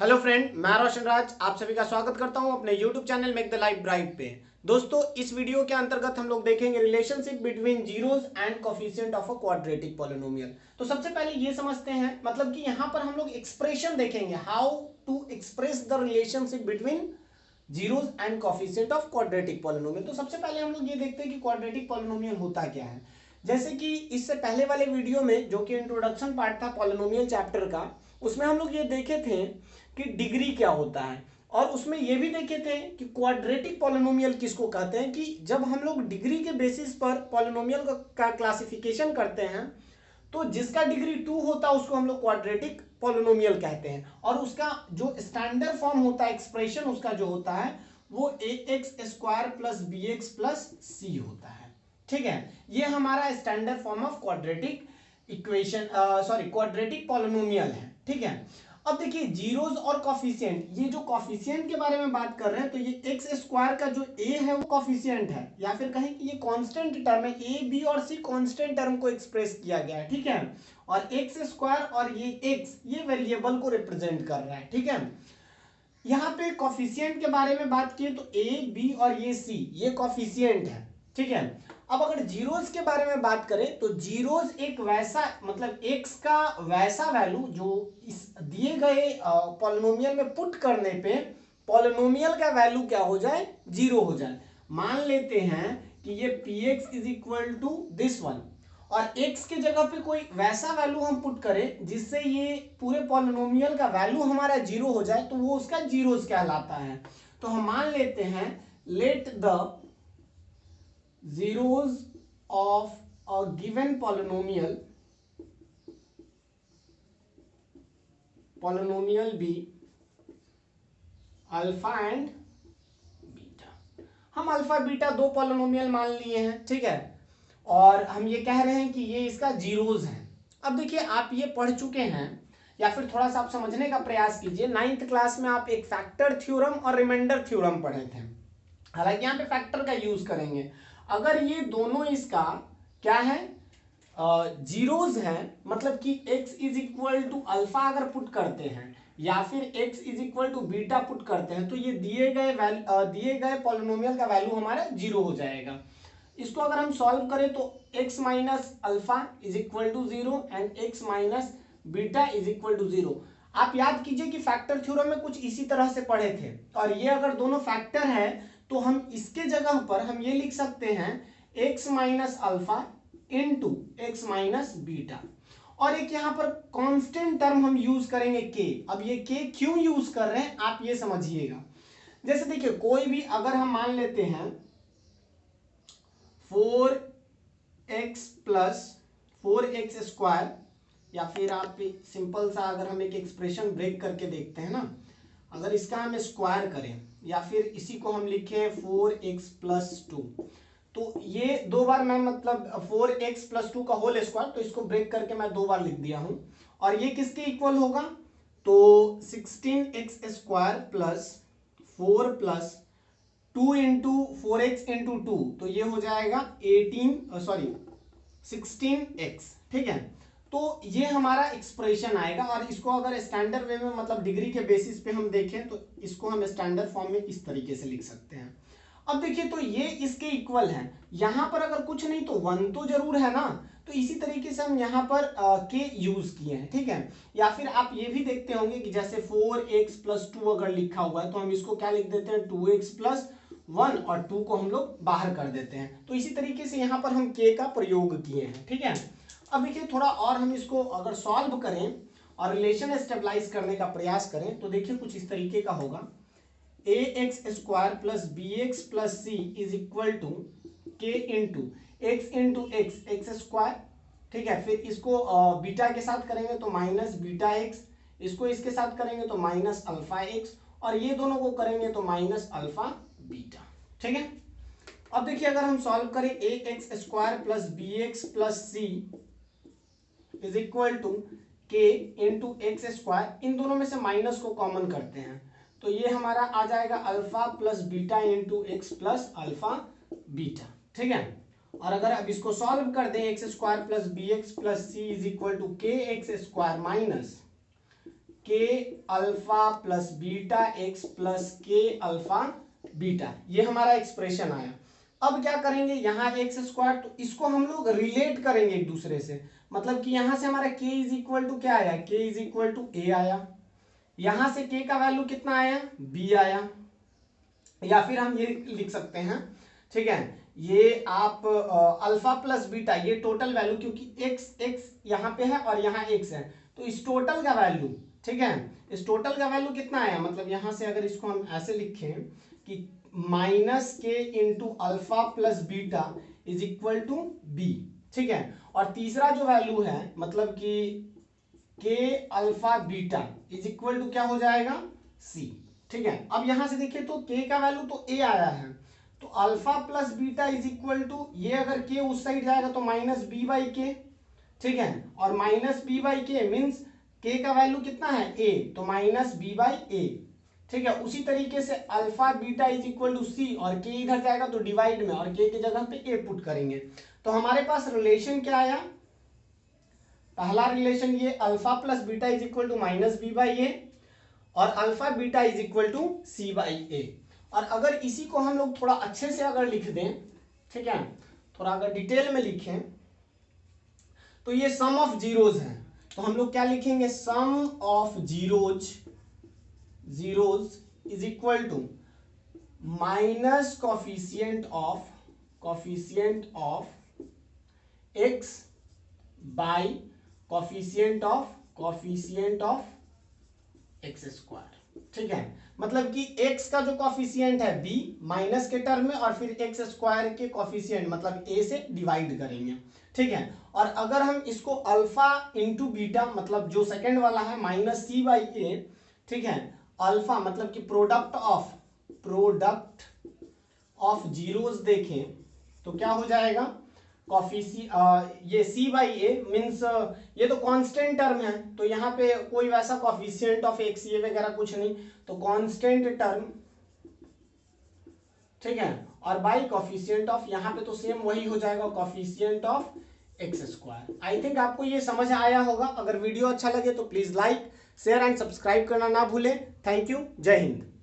Hello friend, मैं रोशन राज आप सभी का स्वागत करता हूं अपने YouTube channel make the life bright पे। दोस्तों, इस वीडियो के अंतर्गत हम लोग देखेंगे relationship between zeros and coefficient of a quadratic polynomial. तो सबसे पहले ये समझते हैं, मतलब कि यहां पर हम लोग एक्सप्रेशन देखेंगे, how to express the relationship between zeros and coefficient of quadratic polynomial. तो सबसे पहले हम लोग ये देखते हैं कि क्वाड्रेटिक पॉलिनोमियल होता क्या है। जैसे कि इससे पहले वाले वीडियो में, जो कि इंट्रोडक्शन पार्ट था पॉलिनोमियल चैप्टर का, उसमें हम लोग ये देखे थे कि डिग्री क्या होता है, और उसमें ये भी देखे थे कि क्वाड्रेटिक पॉलिनोमियल किसको कहते हैं, कि जब हम लोग डिग्री के बेसिस पर पॉलिनोमियल का क्लासिफिकेशन करते हैं तो जिसका डिग्री 2 होता है उसको हम लोग क्वाड्रेटिक पॉलिनोमियल कहते हैं, और उसका जो स्टैंडर्ड फॉर्म होता है, एक्सप्रेशन उसका जो होता है वो ax² plus bx plus c होता है। ठीक है, ये हमारा standard form of quadratic equation, sorry quadratic polynomial है। ठीक है, अब देखिए जीरोस और कॉफिशिएंट, ये जो कॉफिशिएंट के बारे में बात कर रहे हैं तो ये x² का जो a है वो कॉफिशिएंट है, या फिर कहें कि ये कांस्टेंट टर्म है, a b और c कांस्टेंट टर्म को एक्सप्रेस किया गया है। ठीक है, और x² और ये x ये वेरिएबल को रिप्रेजेंट कर रहा है। ठीक है, यहाँ पे कॉफिशिएंट के बारे में बात की तो a b और ये c ये कॉफिशिएंट है। ठीक है, अब अगर जीरोस के बारे में बात करें तो जीरोस एक वैसा, मतलब x का वैसा वैल्यू जो इस दिए गए पॉलिनोमियल में पुट करने पे पॉलिनोमियल का वैल्यू क्या हो जाए, जीरो हो जाए। मान लेते हैं कि ये px is equal to this one, और x के जगह पे कोई वैसा वैल्यू हम पुट करें जिससे ये पूरे पॉलिनोमियल का वैल्यू हमारा जीरो हो जाए, तो वो उसका जीरोस कहलाता है। तो हम मान लेते हैं let the zeros of a given polynomial be alpha and beta. हम अल्फा बीटा दो पॉलिनोमियल मान लिए हैं। ठीक है, और हम ये कह रहे हैं कि ये इसका जीरोस है। अब देखिए, आप ये पढ़ चुके हैं, या फिर थोड़ा सा आप समझने का प्रयास कीजिए। 9th क्लास में आप एक फैक्टर थ्योरम और रिमाइंडर थ्योरम पढ़े थे। हालांकि यहाँ पे फैक्टर का यूज करेंगे। अगर ये दोनों इसका क्या है, जीरोस है, मतलब कि x is equal to alpha अगर पुट करते हैं या फिर x is equal to beta put करते हैं, तो ये दिए गए पॉलिनोमियल का वैल्यू हमारा जीरो हो जाएगा। इसको अगर हम सॉल्व करें तो x minus alpha is equal to zero and x minus beta is equal to zero. आप याद कीजिए कि फैक्टर थ्योरम में कुछ इसी तरह से पढ़े थे, और ये अगर दोनों फैक्टर है तो हम इसके जगह पर हम ये लिख सकते हैं x minus alpha into x minus beta, और एक यहां पर कांस्टेंट टर्म हम यूज करेंगे k। अब ये k क्यों यूज कर रहे हैं आप ये समझिएगा। जैसे देखिए, कोई भी अगर हम मान लेते हैं 4x प्लस 4x², या फिर आप सिंपल सा अगर हम एक एक्सप्रेशन ब्रेक करके देखते हैं ना, अगर इसका हम स्क्वायर करें या फिर इसी को हम लिखें 4x प्लस 2, तो ये दो बार मैं, मतलब 4x प्लस 2 का होल स्क्वायर, तो इसको ब्रेक करके मैं दो बार लिख दिया हूं, और ये किसके इक्वल होगा, तो 16x² plus 4 plus 2 into 4x into 2, तो ये हो जाएगा 16x। ठीक है, तो ये हमारा एक्सप्रेशन आएगा, और इसको अगर स्टैंडर्ड वे में, मतलब डिग्री के बेसिस पे हम देखें तो इसको हम स्टैंडर्ड फॉर्म में इस तरीके से लिख सकते हैं। अब देखिए, तो ये इसके इक्वल है, यहां पर अगर कुछ नहीं तो 1 तो जरूर है ना, तो इसी तरीके से हम यहाँ पर के यूज किए हैं। ठीक है, या फिर आप ये भी देखते होंगे कि जैसे 4x प्लस 2 अगर लिखा हुआ है तो हम इसको क्या लिख देते हैं, 2x प्लस 1, और 2 को हम लोग बाहर कर देते हैं। तो इसी तरीके से यहाँ पर हम k का प्रयोग किए हैं। ठीक है, अब देखिए थोड़ा और हम इसको अगर सॉल्व करें और रिलेशन स्टेबलाइज करने का प्रयास करें तो देखिए कुछ इस तरीके का होगा, ax² plus bx plus c is equal to k into x²। ठीक है, फिर इसको बीटा के साथ करेंगे तो माइनस बीटा x, इसको इसके साथ करेंगे तो माइनस अल्फा x, और ये दोनों को करेंगे तो माइनस अल्फा बीटा। ठीक है, अब देखिए अगर हम सॉल्व करें ax² plus bx plus c is equal to k into x², इन दोनों में से माइनस को कॉमन करते हैं तो ये हमारा आ जाएगा alpha plus beta into x plus alpha beta. ठीक है, और अगर अब इसको सॉल्व कर दें x² plus bx plus c is equal to k x² minus k alpha plus beta x plus k alpha beta, ये हमारा एक्सप्रेशन आया। अब क्या करेंगे, यहाँ एक्स स्क्वायर, तो इसको हम लोग रिलेट करेंगे एक दूसरे से, मतलब कि यहां से हमारा k इज इक्वल टू क्या आया, k इज इक्वल टू ए आया, यहां से k का वैल्यू कितना आया, b आया, या फिर हम ये लिख सकते हैं, ठीक है, ये आप अल्फा प्लस बीटा, ये टोटल वैल्यू, क्योंकि x x यहाँ पे है और यहाँ x है, तो इस टोटल का वैल्यू, ठीक है, इस टोटल का वैल्यू कितना आया, मतलब यहां से अगर इसको हम ऐसे लिखें कि minus k into alpha plus beta is equal to b, ठीक है, और तीसरा जो वैल्यू है मतलब कि k alpha beta is equal to क्या हो जाएगा, सी, ठीक है। अब यहां से देखिए तो के का वैल्यू तो ए आया है, तो alpha plus beta is equal to, ये अगर के उस साइड जाएगा तो माइनस बी बाई के, ठीक है, और माइनस बी बाई के मीन्स के का वैल्यू कितना है ए, तो माइनस बी बाई ए, ठीक है। उसी तरीके से alpha beta is equal to c, और के इधर जाएगा तो डिवाइड में, और के की जगह पे ए पुट करेंगे, तो हमारे पास रिलेशन क्या आया, पहला रिलेशन ये alpha plus beta is equal to minus b by a, और alpha beta is equal to c by a. और अगर इसी को हम लोग थोड़ा अच्छे से अगर लिख दें, ठीक है, थोड़ा अगर डिटेल में लिखें, तो ये सम ऑफ जीरोज है, तो हम लोग क्या लिखेंगे, sum of zeros is equal to minus coefficient of x by coefficient of x square, ठीक है, मतलब कि x का जो कॉफिशिएंट है b माइनस के टर्म में, और फिर एक्स स्क्वायर के कॉफिशिएंट मतलब a से डिवाइड करेंगे, ठीक है। और अगर हम इसको अल्फा इंटू बीटा, मतलब जो सेकंड वाला है माइनस सी बाई ए, ठीक है, अल्फा मतलब कि प्रोडक्ट ऑफ जीरोस देखें तो क्या हो जाएगा, ये c बाई ए मीन्स ये तो कांस्टेंट टर्म है, तो यहाँ पे कोई वैसा कॉफिशिएंट ऑफ एक्स ये वगैरह कुछ नहीं, तो कांस्टेंट टर्म, ठीक है, और बाई कॉफिशिएंट ऑफ, यहाँ पे तो सेम वही हो जाएगा, coefficient of x square. I think आपको ये समझ आया होगा। अगर वीडियो अच्छा लगे तो please like share and subscribe करना ना भूलें। थैंक यू, जय हिंद।